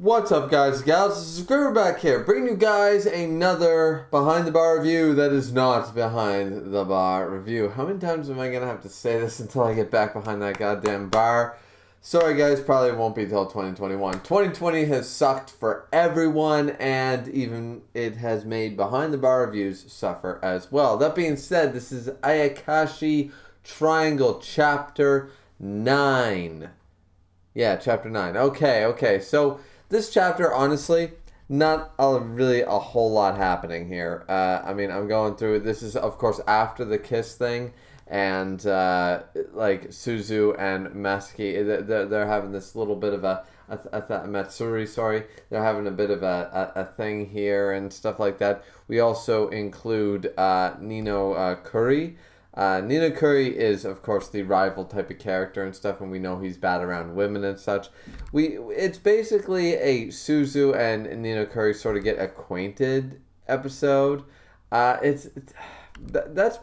What's up, guys and gals? This is Griever back here, bringing you guys another Behind the Bar review that is not Behind the Bar review. How many times am I going to have to say this until I get back behind that goddamn bar? Sorry, guys, probably won't be till 2021. 2020 has sucked for everyone, and even it has made Behind the Bar reviews suffer as well. That being said, this is Ayakashi Triangle Chapter 9. Yeah, Chapter 9. Okay, so this chapter, honestly, not really a whole lot happening here. I'm going through, this is, of course, after the kiss thing, and, Suzu and Masaki, they're having this little bit of Matsuri, they're having a bit of a thing here and stuff like that. We also include Nino Kuri. Nino Kuri is, of course, the rival type of character and stuff, and we know he's bad around women and such. It's basically a Suzu and Nino Kuri sort of get acquainted episode. That's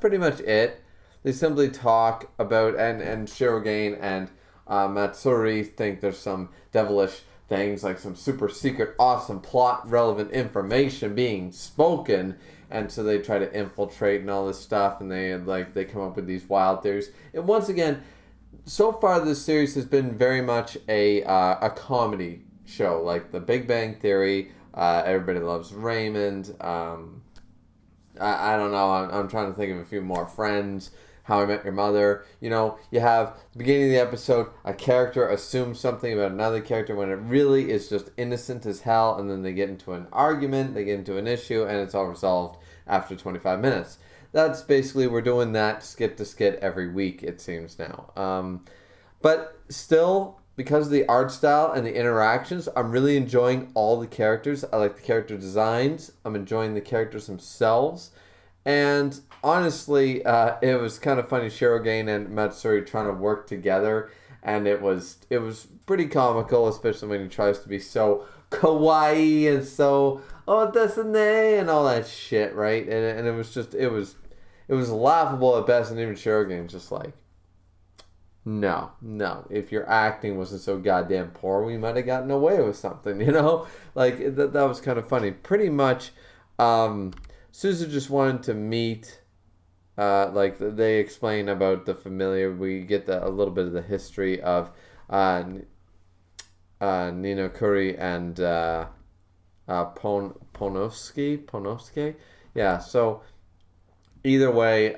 pretty much it. They simply talk about, and Shirogane and Matsuri think there's some devilish things, like some super secret, awesome, plot-relevant information being spoken. And so they try to infiltrate and all this stuff, and they come up with these wild theories. And once again, so far this series has been very much a comedy show, like The Big Bang Theory. Everybody Loves Raymond. I don't know. I'm trying to think of a few more. Friends. How I Met Your Mother. You know, you have the beginning of the episode, a character assumes something about another character when it really is just innocent as hell, and then they get into an argument, they get into an issue, and it's all resolved after 25 minutes. That's basically, we're doing that skit to skit every week, it seems now. But still, because of the art style and the interactions, I'm really enjoying all the characters. I like the character designs. I'm enjoying the characters themselves. And honestly, it was kind of funny, Shirogane and Matsuri trying to work together, and it was pretty comical, especially when he tries to be so kawaii and so desane and all that shit, right? And it was laughable at best, and even Shirogane's just like, no, if your acting wasn't so goddamn poor, we might have gotten away with something, you know? Like, that was kind of funny. Pretty much, Suzu just wanted to meet, they explain about the familiar. We get a little bit of the history of Nino Kuri and Ponovsky. Yeah, so either way,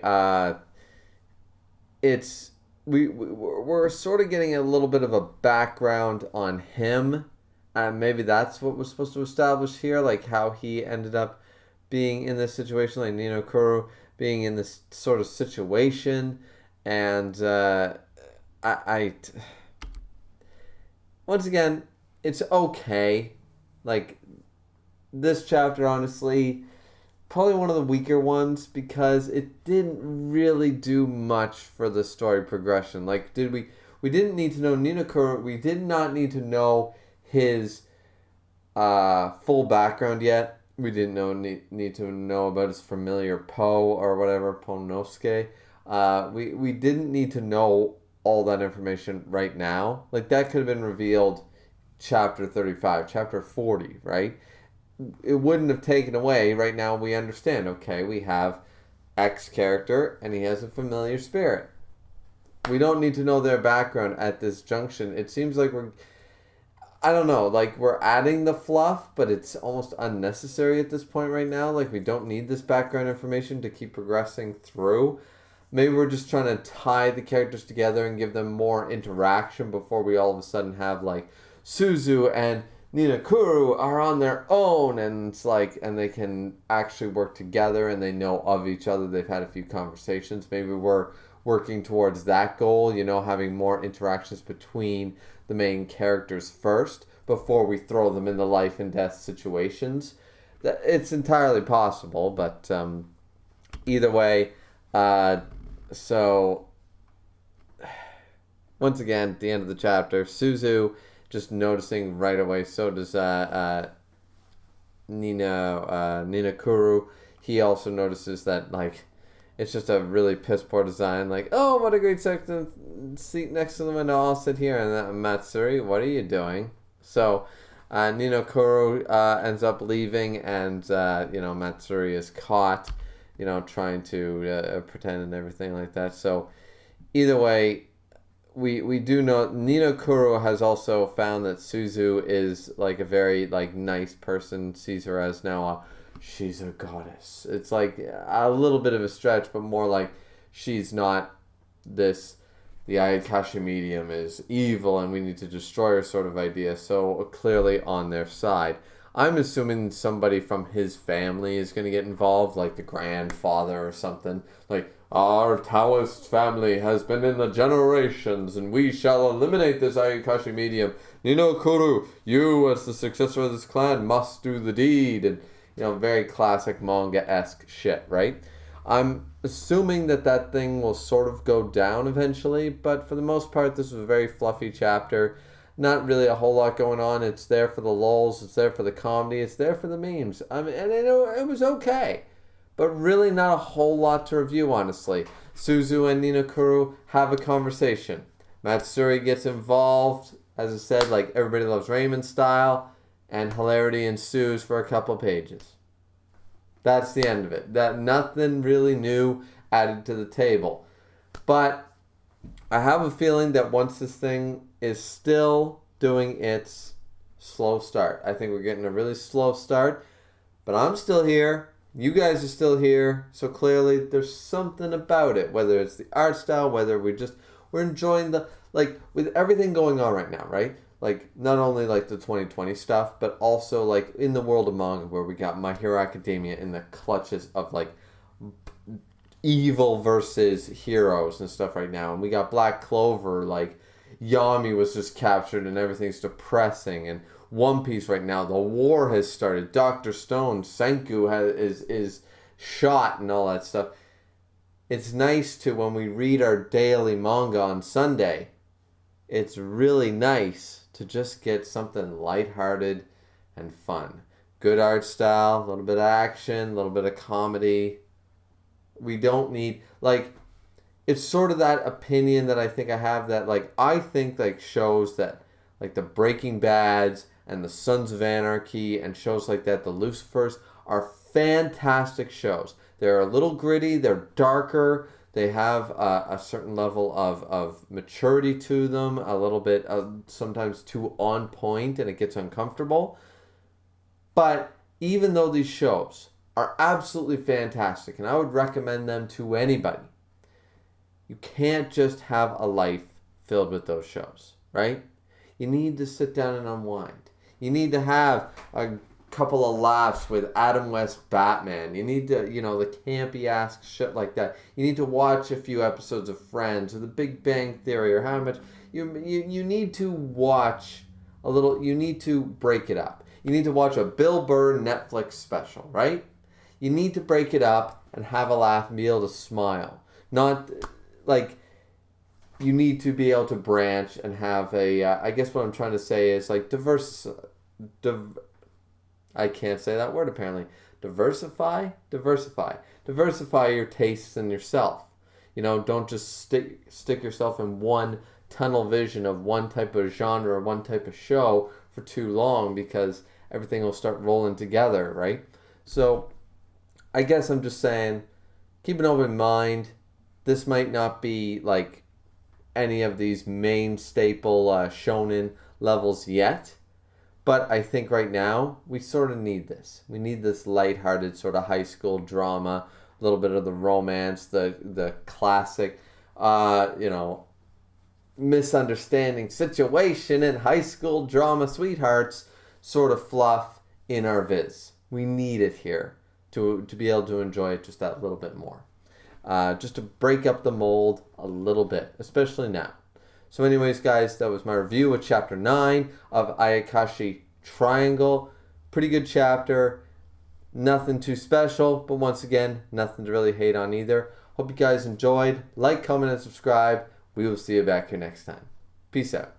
we're sort of getting a little bit of a background on him, and maybe that's what we're supposed to establish here, like how he ended up being in this situation, like Nino Kuru being in this sort of situation. And once again, it's okay. Like, this chapter, honestly, probably one of the weaker ones, because it didn't really do much for the story progression. Like, we didn't need to know Nino Kuru. We did not need to know his full background yet. We didn't need to know about his familiar Po or whatever, Ponosuke. We didn't need to know all that information right now. Like, that could have been revealed chapter 35, chapter 40, right? It wouldn't have taken away. Right now we understand, okay, we have X character and he has a familiar spirit. We don't need to know their background at this junction. It seems like we're adding the fluff, but it's almost unnecessary at this point right now. Like, we don't need this background information to keep progressing through. Maybe we're just trying to tie the characters together and give them more interaction before we all of a sudden have, like, Suzu and Nino Kuru are on their own, and it's like, and they can actually work together, and they know of each other. They've had a few conversations. Maybe we're working towards that goal, you know, having more interactions between the main characters first before we throw them in the life and death situations. It's entirely possible, but either way, so once again, at the end of the chapter, Suzu just noticing right away, so does Nina Kuru. He also notices that, like, it's just a really piss poor design. Like, oh, what a great seat next to the window. I'll sit here. And Matsuri, what are you doing? So Ninokuro ends up leaving, and Matsuri is caught, trying to pretend and everything like that. So either way, we do know Ninokuro has also found that Suzu is like a very like nice person. Sees her as now she's a goddess. It's like a little bit of a stretch, but more like she's not this. The Ayakashi medium is evil and we need to destroy her sort of idea. So clearly on their side. I'm assuming somebody from his family is going to get involved, like the grandfather or something. Like, our Taoist family has been in the generations and we shall eliminate this Ayakashi medium. Ninokuru, you as the successor of this clan must do the deed. And, very classic manga-esque shit, right? I'm assuming that thing will sort of go down eventually, but for the most part, this was a very fluffy chapter. Not really a whole lot going on. It's there for the lulz, it's there for the comedy, it's there for the memes. And I know it was okay, but really not a whole lot to review, honestly. Suzu and Ninokuru have a conversation. Matsuri gets involved, as I said, like Everybody Loves Raymond style, and hilarity ensues for a couple pages. That's the end of it. That nothing really new added to the table. But I have a feeling that once this thing is still doing its slow start. I think we're getting a really slow start. But I'm still here. You guys are still here. So clearly there's something about it. Whether it's the art style, whether we're enjoying the, like, with everything going on right now, right? Like, not only, like, the 2020 stuff, but also, like, in the world of manga where we got My Hero Academia in the clutches of, like, evil versus heroes and stuff right now. And we got Black Clover, like, Yami was just captured and everything's depressing. And One Piece right now, the war has started. Dr. Stone, Senku is shot and all that stuff. It's nice to, when we read our daily manga on Sunday, it's really nice to just get something lighthearted and fun. Good art style, a little bit of action, a little bit of comedy. We don't need, like, it's sort of that opinion that I think I have that, like, I think, like, shows that, like, the Breaking Bads and the Sons of Anarchy and shows like that, the Lucifers, are fantastic shows. They're a little gritty, they're darker, they have a certain level of maturity to them, a little bit sometimes too on point, and it gets uncomfortable. But even though these shows are absolutely fantastic, and I would recommend them to anybody, you can't just have a life filled with those shows, right? You need to sit down and unwind. You need to have a couple of laughs with Adam West Batman. You need to, the campy ass shit like that. You need to watch a few episodes of Friends or The Big Bang Theory or how much you need to watch a little. You need to break it up. You need to watch a Bill Burr Netflix special, right? You need to break it up and have a laugh and be able to smile. Not like you need to be able to branch and have a. I guess what I'm trying to say is like I can't say that word apparently. Diversify your tastes and yourself. Don't just stick yourself in one tunnel vision of one type of genre or one type of show for too long, because everything will start rolling together, right? So I guess I'm just saying, keep an open mind. This might not be like any of these main staple shonen levels yet. But I think right now, we sort of need this. We need this lighthearted sort of high school drama, a little bit of the romance, the classic, misunderstanding situation in high school drama sweethearts sort of fluff in our viz. We need it here to be able to enjoy it just that little bit more. Just to break up the mold a little bit, especially now. So anyways, guys, that was my review of Chapter 9 of Ayakashi Triangle. Pretty good chapter. Nothing too special, but once again, nothing to really hate on either. Hope you guys enjoyed. Like, comment, and subscribe. We will see you back here next time. Peace out.